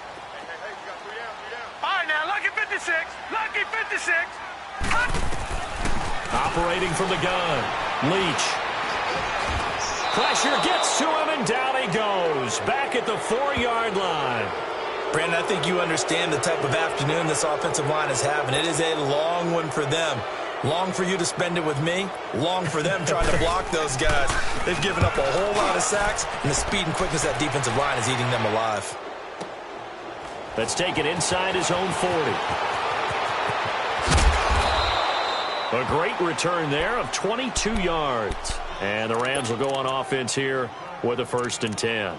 Speaker 4: All right, now, lucky 56. Lucky 56.
Speaker 2: Operating from the gun. Leach. Pressure gets to him, and down he goes. Back at the 4-yard line.
Speaker 3: Brandon, I think you understand the type of afternoon this offensive line is having. It is a long one for them. Long for you to spend it with me. Long for them trying to block those guys. They've given up a whole lot of sacks, and the speed and quickness of that defensive line is eating them alive.
Speaker 2: Let's take it inside his own 40. A great return there of 22 yards. And the Rams will go on offense here with a 1st and 10.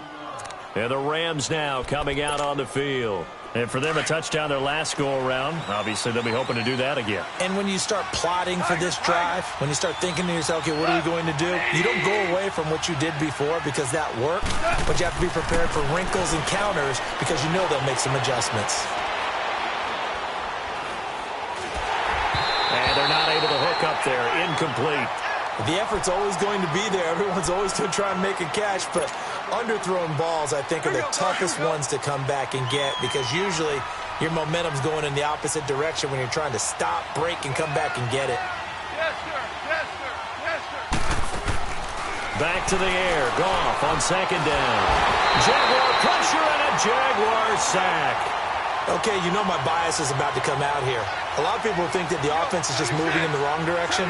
Speaker 2: And the Rams now coming out on the field. And for them, a touchdown their last go-around. Obviously, they'll be hoping to do that again.
Speaker 3: And when you start plotting for this drive, when you start thinking to yourself, okay, what are we going to do? You don't go away from what you did before because that worked, but you have to be prepared for wrinkles and counters because you know they'll make some adjustments.
Speaker 2: And they're not able to hook up there. Incomplete.
Speaker 3: The effort's always going to be there. Everyone's always going to try and make a catch, but underthrown balls, I think, are the toughest ones to come back and get because usually your momentum's going in the opposite direction when you're trying to stop, break, and come back and get it.
Speaker 4: Yes, sir. Yes, sir. Yes, sir.
Speaker 2: Back to the air. Goff on 2nd down. Jaguar pressure and a Jaguar sack.
Speaker 3: Okay, you know my bias is about to come out here. A lot of people think that the offense is just moving in the wrong direction.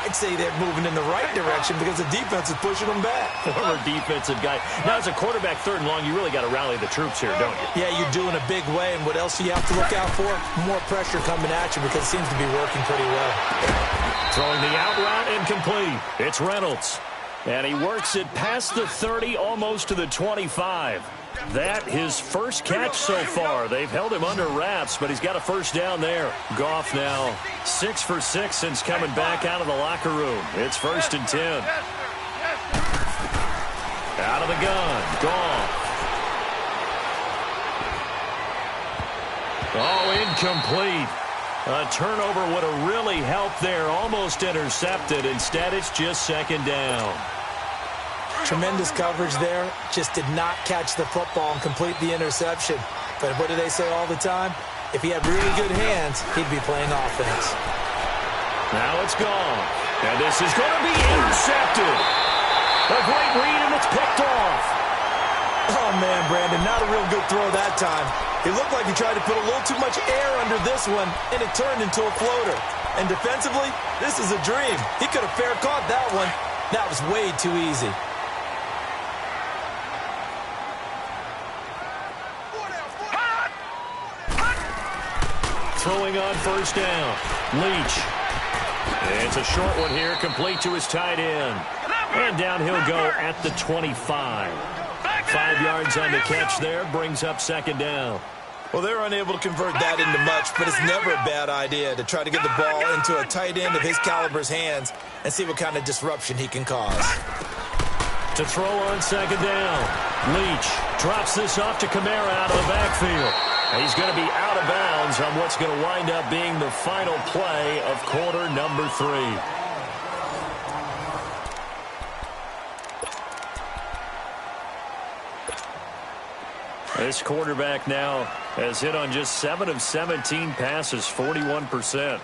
Speaker 3: I'd say they're moving in the right direction because the defense is pushing them back.
Speaker 2: Former defensive guy. Now, as a quarterback 3rd and long, you really got to rally the troops here, don't you?
Speaker 3: Yeah, you do in a big way. And what else do you have to look out for? More pressure coming at you because it seems to be working pretty well.
Speaker 2: Throwing the out route incomplete. It's Reynolds. And he works it past the 30, almost to the 25. That his first catch so far. They've held him under wraps, but he's got a 1st down there. Goff now 6 for 6 since coming back out of the locker room. It's 1st and 10. Out of the gun. Goff. Oh, incomplete. A turnover would have really helped there. Almost intercepted. Instead, it's just 2nd down.
Speaker 3: Tremendous coverage there. Just did not catch the football and complete the interception. But what do they say all the time? If he had really good hands, he'd be playing offense.
Speaker 2: Now it's gone. And this is going to be intercepted. A great read, and it's picked off.
Speaker 3: Oh, man, Brandon, not a real good throw that time. It looked like he tried to put a little too much air under this one, and it turned into a floater. And defensively, this is a dream. He could have fair caught that one. That was way too easy.
Speaker 2: Throwing on 1st down. Leach. It's a short one here, complete to his tight end. And down he'll go at the 25. 5 yards on the catch there, brings up 2nd down.
Speaker 3: Well, they're unable to convert that into much, but it's never a bad idea to try to get the ball into a tight end of his caliber's hands and see what kind of disruption he can cause.
Speaker 2: To throw on 2nd down. Leach drops this off to Kamara out of the backfield. He's going to be out of bounds on what's going to wind up being the final play of quarter number 3. This quarterback now has hit on just 7 of 17 passes, 41%.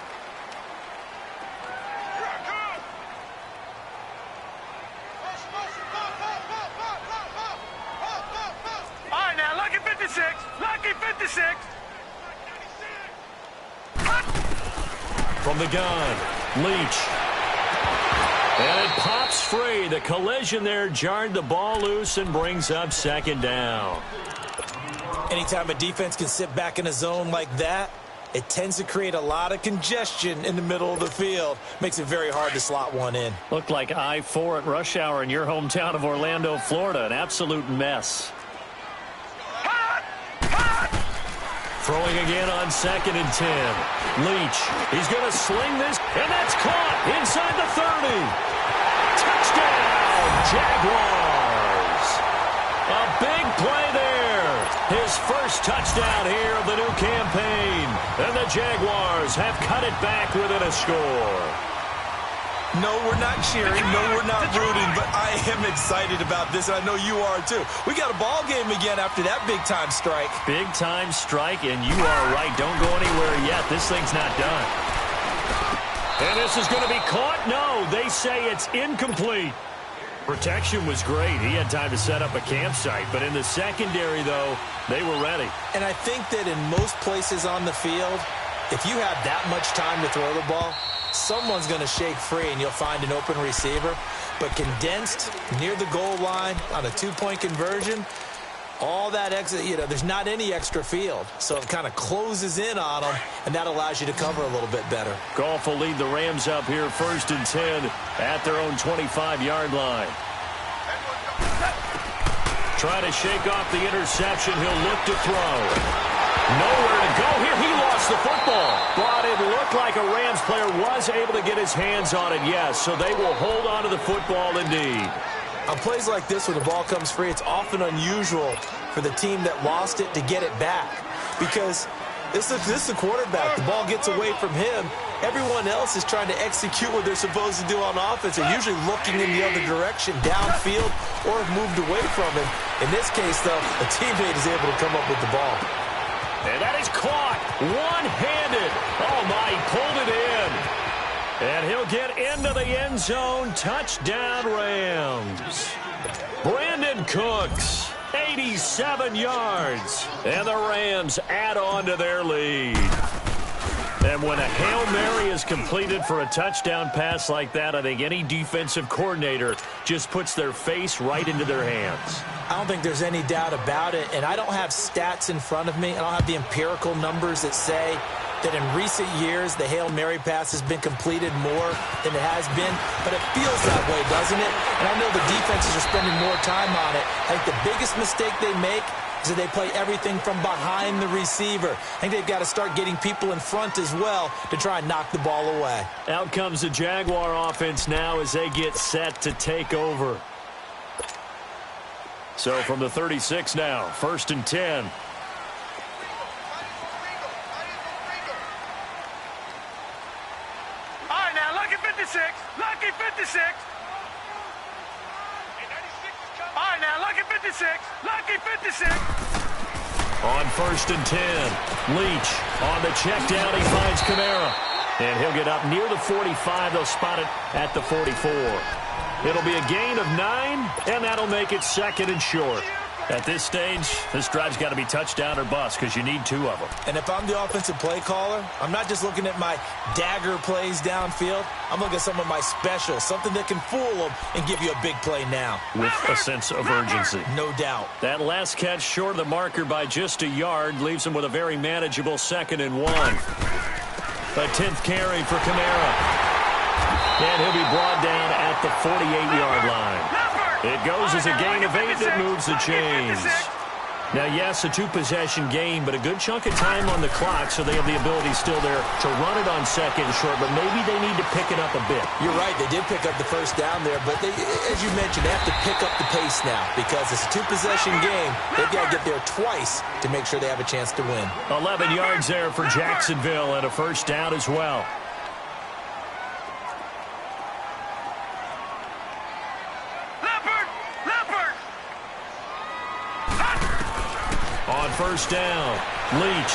Speaker 2: From the gun, Leach. And it pops free. The collision there jarred the ball loose and brings up 2nd down.
Speaker 3: Anytime a defense can sit back in a zone like that, it tends to create a lot of congestion in the middle of the field. Makes it very hard to slot one in.
Speaker 2: Looked like I-4 at rush hour in your hometown of Orlando, Florida. An absolute mess. Throwing again on 2nd and 10. Leach, he's going to sling this, and that's caught inside the 30. Touchdown, Jaguars. A big play there. His first touchdown here of the new campaign. And the Jaguars have cut it back within a score.
Speaker 3: No, we're not cheering. No, we're not rooting. But I am excited about this, and I know you are too. We got a ball game again after that big-time strike.
Speaker 2: Big-time strike, and you are right. Don't go anywhere yet. This thing's not done. And this is going to be caught. No, they say it's incomplete. Protection was great. He had time to set up a campsite. But in the secondary, though, they were ready.
Speaker 3: And I think that in most places on the field, if you have that much time to throw the ball, someone's going to shake free and you'll find an open receiver. But condensed near the goal line on a two-point conversion, all that extra, there's not any extra field. So it kind of closes in on them, and that allows you to cover a little bit better.
Speaker 2: Goff will lead the Rams up here 1st and 10 at their own 25-yard line. Trying to shake off the interception. He'll look to throw. Nowhere to go here. He lost the football. But it looked like a Rams player was able to get his hands on it, yes. So they will hold on to the football indeed.
Speaker 3: On plays like this where the ball comes free, it's often unusual for the team that lost it to get it back. Because this is the quarterback. The ball gets away from him. Everyone else is trying to execute what they're supposed to do on offense. They're usually looking in the other direction, downfield, or have moved away from him. In this case, though, a teammate is able to come up with the ball.
Speaker 2: And that is caught one-handed. Oh, my, he pulled it in. And he'll get into the end zone. Touchdown, Rams. Brandon Cooks, 87 yards. And the Rams add on to their lead. And when a Hail Mary is completed for a touchdown pass like that, I think any defensive coordinator just puts their face right into their hands.
Speaker 3: I don't think there's any doubt about it, and I don't have stats in front of me. I don't have the empirical numbers that say that in recent years the Hail Mary pass has been completed more than it has been, but it feels that way, doesn't it? And I know the defenses are spending more time on it. I think the biggest mistake they make is that they play everything from behind the receiver. I think they've got to start getting people in front as well to try and knock the ball away.
Speaker 2: Out comes the Jaguar offense now as they get set to take over. So from the 36 now, 1st and 10.
Speaker 4: All right, now, lucky 56. Lucky 56. All right, now, lucky 56. Lucky 56.
Speaker 2: On 1st and 10, Leach on the check down. He finds Kamara. And he'll get up near the 45. They'll spot it at the 44. It'll be a gain of 9, and that'll make it 2nd and short. At this stage, this drive's got to be touchdown or bust because you need 2 of them.
Speaker 3: And if I'm the offensive play caller, I'm not just looking at my dagger plays downfield. I'm looking at some of my specials, something that can fool them and give you a big play now.
Speaker 2: With a sense of urgency.
Speaker 3: No doubt.
Speaker 2: That last catch short of the marker by just a yard leaves him with a very manageable 2nd and 1. A 10th carry for Kamara. And he'll be brought down at the 48-yard line. It goes as a gain of 8 that moves the chains. Now, yes, a 2-possession game, but a good chunk of time on the clock, so they have the ability still there to run it on 2nd and short, but maybe they need to pick it up a bit.
Speaker 3: You're right. They did pick up the first down there, but they, as you mentioned, they have to pick up the pace now because it's a 2-possession game. They've got to get there twice to make sure they have a chance to win.
Speaker 2: 11 yards there for Jacksonville and a 1st down as well. On 1st down, Leach.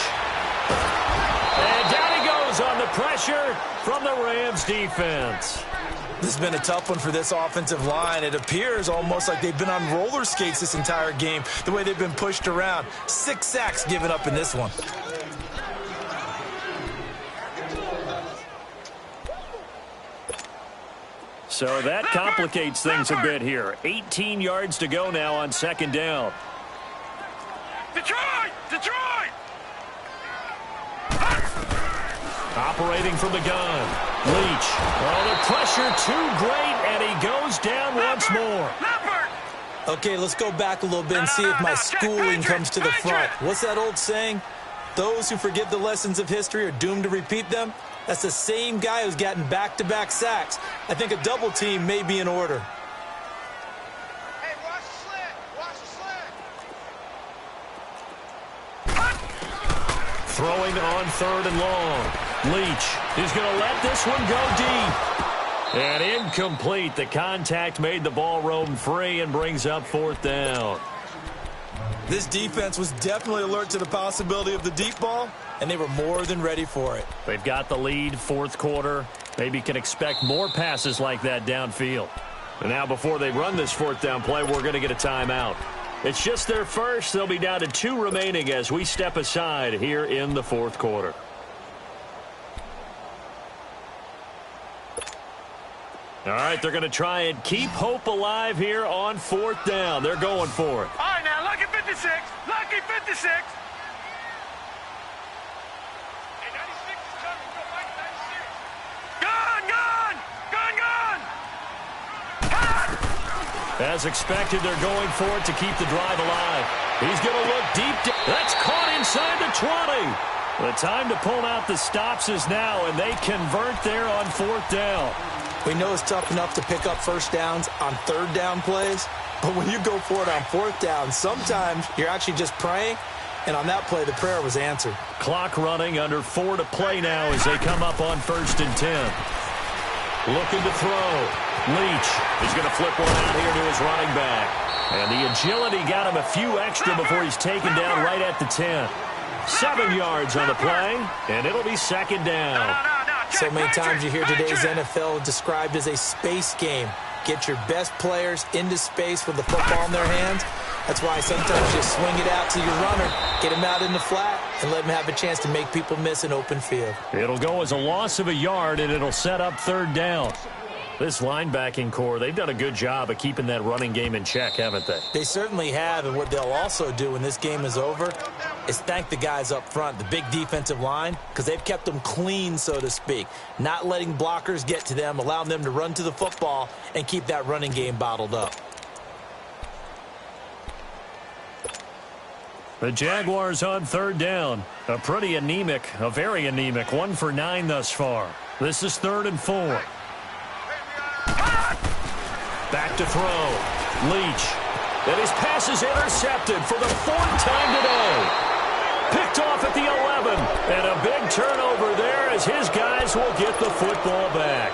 Speaker 2: And down he goes on the pressure from the Rams defense.
Speaker 3: This has been a tough one for this offensive line. It appears almost like they've been on roller skates this entire game, the way they've been pushed around. 6 sacks given up in this one.
Speaker 2: So that complicates things a bit here. 18 yards to go now on 2nd down.
Speaker 4: Detroit! Detroit!
Speaker 2: Operating from the gun. Leach. Oh, the pressure too great, and he goes down once more.
Speaker 3: Okay, let's go back a little bit and see if my schooling comes to the front. What's that old saying? Those who forget the lessons of history are doomed to repeat them. That's the same guy who's gotten back-to-back sacks. I think a double team may be in order.
Speaker 4: Hey, watch the slant. Watch the slant.
Speaker 2: Throwing on 3rd and long. Leach is going to let this one go deep. And incomplete. The contact made the ball roam free and brings up 4th down.
Speaker 3: This defense was definitely alert to the possibility of the deep ball, and they were more than ready for it.
Speaker 2: They've got the lead, 4th quarter. Maybe can expect more passes like that downfield. And now before they run this 4th down play, we're going to get a timeout. It's just their first. They'll be down to 2 remaining as we step aside here in the 4th quarter. All right, they're going to try and keep hope alive here on 4th down. They're going for it.
Speaker 4: All right, now, lucky 56. Lucky 56. Hey, 96 is coming. Go, Mike, 96. Gun!
Speaker 2: As expected, they're going for it to keep the drive alive. He's going to look deep. That's caught inside the 20. The time to pull out the stops is now, and they convert there on 4th down.
Speaker 3: We know it's tough enough to pick up first downs on 3rd down plays, but when you go for it on 4th down, sometimes you're actually just praying, and on that play, the prayer was answered.
Speaker 2: Clock running, under 4 to play now as they come up on 1st and 10. Looking to throw. Leach is going to flip one out here to his running back. And the agility got him a few extra before he's taken down right at the 10. 7 yards on the play, and it'll be 2nd down.
Speaker 3: So many times you hear today's NFL described as a space game. Get your best players into space with the football in their hands. That's why sometimes you swing it out to your runner, get him out in the flat, and let him have a chance to make people miss an open field.
Speaker 2: It'll go as a loss of a yard, and it'll set up 3rd down. This linebacking core, they've done a good job of keeping that running game in check, haven't they?
Speaker 3: They certainly have, and what they'll also do when this game is over is thank the guys up front, the big defensive line, because they've kept them clean, so to speak, not letting blockers get to them, allowing them to run to the football and keep that running game bottled up.
Speaker 2: The Jaguars on 3rd down. A pretty anemic, a very anemic 1 for 9 thus far. This is 3rd and 4. Back to throw. Leach. And his pass is intercepted for the 4th time today. Picked off at the 11. And a big turnover there as his guys will get the football back.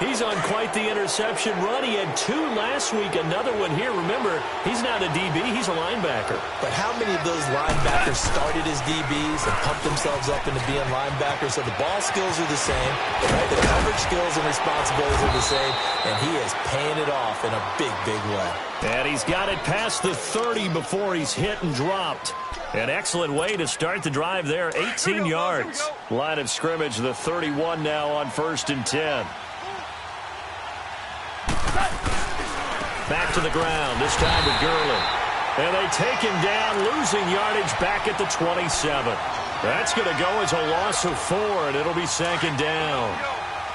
Speaker 2: He's on quite the interception run. He had 2 last week, another one here. Remember, he's not a DB, he's a linebacker.
Speaker 3: But how many of those linebackers started as DBs and pumped themselves up into being linebackers? So the ball skills are the same, right? The coverage skills and responsibilities are the same, and he is paying it off in a big, big way.
Speaker 2: And he's got it past the 30 before he's hit and dropped. An excellent way to start the drive there, 18 yards. Line of scrimmage, the 31 now on 1st and 10. Back to the ground, this time with Gurley. And they take him down, losing yardage back at the 27. That's going to go as a loss of 4, and it'll be 2nd down.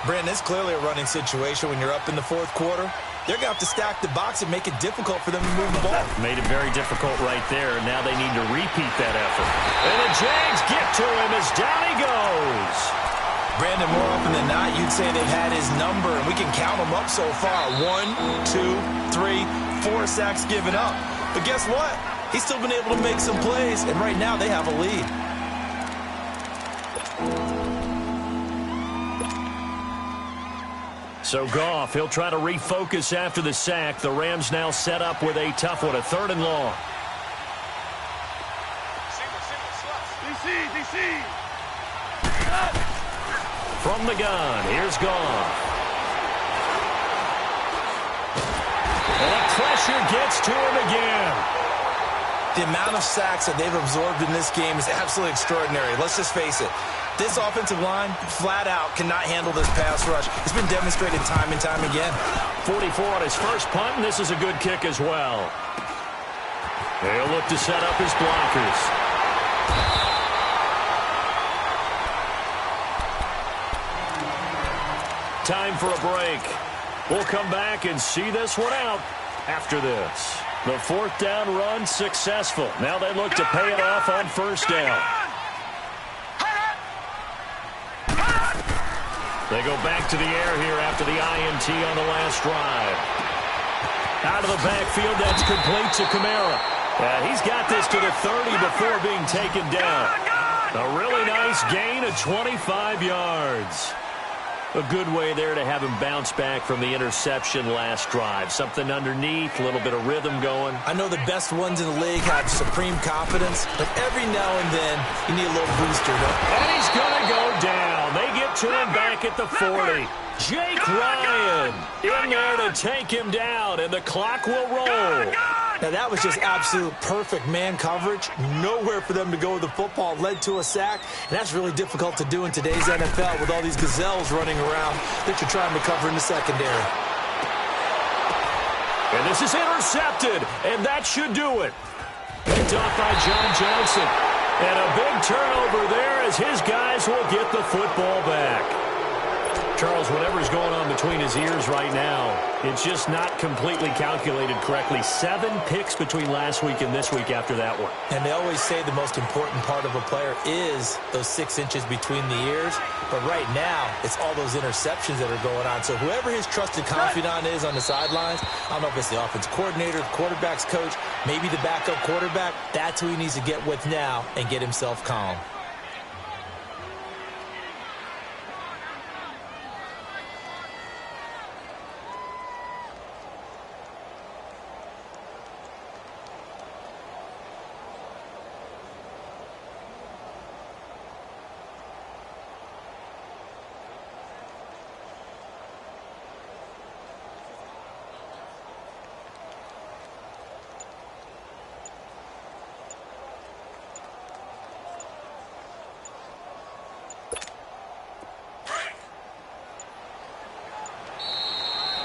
Speaker 3: Brandon, it's clearly a running situation when you're up in the 4th quarter. They're going to have to stack the box and make it difficult for them to move the ball.
Speaker 2: Made it very difficult right there, and now they need to repeat that effort. And the Jags get to him as down he goes.
Speaker 3: Brandon, more often than not, you'd say they've had his number, and we can count them up so far. 1, 2, 3, 4 sacks given up. But guess what? He's still been able to make some plays, and right now they have a lead.
Speaker 2: So Goff, he'll try to refocus after the sack. The Rams now set up with a tough one, a 3rd and long.
Speaker 4: DC.
Speaker 2: From the gun, here's Goff. And the pressure gets to him again.
Speaker 3: The amount of sacks that they've absorbed in this game is absolutely extraordinary. Let's just face it. This offensive line, flat out, cannot handle this pass rush. It's been demonstrated time and time again.
Speaker 2: 44 on his first punt, and this is a good kick as well. They'll look to set up his blockers. Time for a break. We'll come back and see this one out after this. The 4th down run successful. Now they look to pay it off on 1st down. They go back to the air here after the INT on the last drive. Out of the backfield, that's complete to Kamara. He's got this to the 30 before being taken down. A really nice gain of 25 yards. A good way there to have him bounce back from the interception last drive. Something underneath, a little bit of rhythm going.
Speaker 3: I know the best ones in the league have supreme confidence, but every now and then you need a little booster.
Speaker 2: And he's going to go down. They get to him back at the 40. Jake Ryan in there to take him down, and the clock will roll.
Speaker 3: Now, that was just absolute perfect man coverage. Nowhere for them to go with the football. Led to a sack, and that's really difficult to do in today's NFL with all these gazelles running around that you're trying to cover in the secondary.
Speaker 2: And this is intercepted, and that should do it. Picked off by John Johnson. And a big turnover there as his guys will get the football back. Charles, whatever's going on between his ears right now, it's just not completely calculated correctly. 7 picks between last week and this week after that one.
Speaker 3: And they always say the most important part of a player is those 6 inches between the ears. But right now, it's all those interceptions that are going on. So whoever his trusted confidant is on the sidelines, I don't know if it's the offense coordinator, the quarterback's coach, maybe the backup quarterback, that's who he needs to get with now and get himself calm.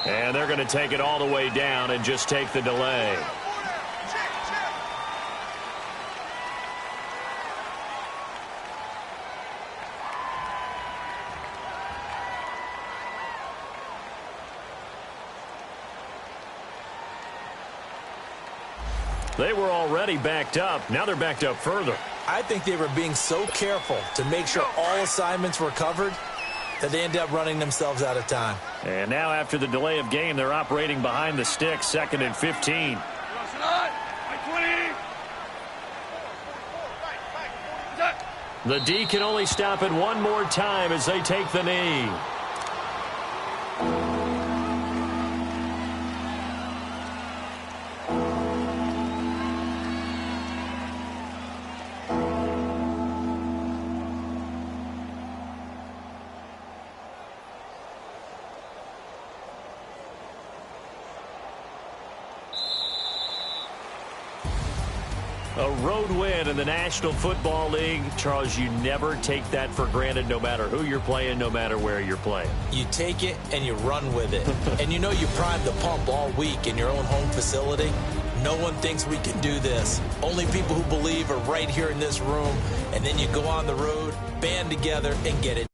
Speaker 2: And they're going to take it all the way down and just take the delay. They were already backed up. Now they're backed up further.
Speaker 3: I think they were being so careful to make sure all assignments were covered that they end up running themselves out of time.
Speaker 2: And now after the delay of game, they're operating behind the sticks, 2nd and 15. The D can only stop it one more time as they take the knee. A road win in the National Football League. Charles, you never take that for granted no matter who you're playing, no matter where you're playing.
Speaker 3: You take it and you run with it. And you know you primed the pump all week in your own home facility. No one thinks we can do this. Only people who believe are right here in this room. And then you go on the road, band together, and get it.